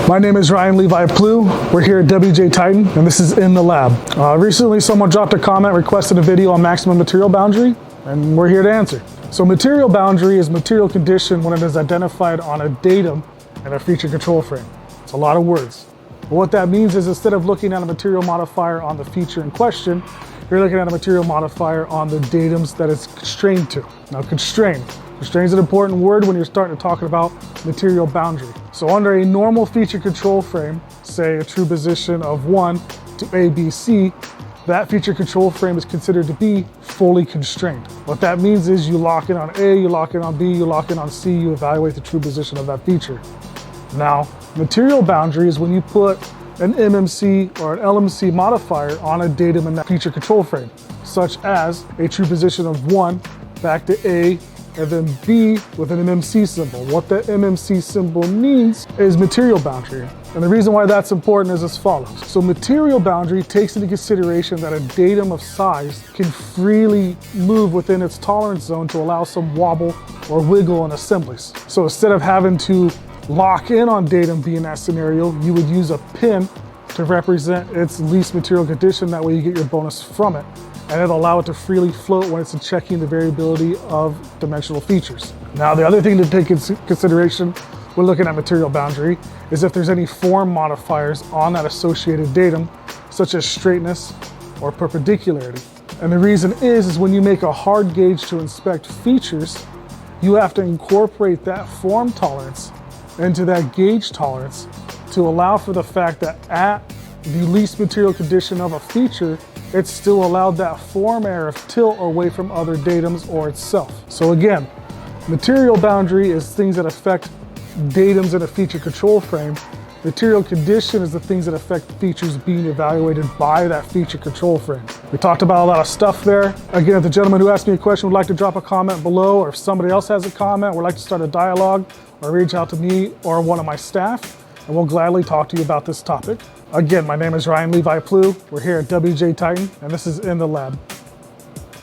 My name is Ryan Ploughe. We're here at WJ-Titan, and this is In the Lab. Recently, someone dropped a comment, requested a video on maximum material boundary, and we're here to answer. So material boundary is material condition when it is identified on a datum and a feature control frame. It's a lot of words. But what that means is instead of looking at a material modifier on the feature in question, you're looking at a material modifier on the datums that it's constrained to. Now, constrained is an important word when you're starting to talk about material boundary. So under a normal feature control frame, say a true position of 1 to A, B, C, that feature control frame is considered to be fully constrained. What that means is you lock in on A, you lock in on B, you lock in on C, you evaluate the true position of that feature. Now, material boundary is when you put an MMC or an LMC modifier on a datum in that feature control frame, such as a true position of 1 back to A, and then B with an MMC symbol. What that MMC symbol means is material boundary. And the reason why that's important is as follows. So material boundary takes into consideration that a datum of size can freely move within its tolerance zone to allow some wobble or wiggle in assemblies. So instead of having to lock in on datum B in that scenario, you would use a pin to represent its least material condition. That way you get your bonus from it. And it'll allow it to freely float when it's checking the variability of dimensional features. Now, the other thing to take into consideration when looking at material boundary is if there's any form modifiers on that associated datum, such as straightness or perpendicularity. And the reason is when you make a hard gauge to inspect features, you have to incorporate that form tolerance into that gauge tolerance to allow for the fact that at the least material condition of a feature, it's still allowed that form error of tilt away from other datums or itself. So again, material boundary is things that affect datums in a feature control frame. Material condition is the things that affect features being evaluated by that feature control frame. We talked about a lot of stuff there. Again, if the gentleman who asked me a question would like to drop a comment below, or if somebody else has a comment or would like to start a dialogue, or reach out to me or one of my staff, and we'll gladly talk to you about this topic. Again, my name is Ryan Ploughe. We're here at WJ-Titan, and this is In the Lab.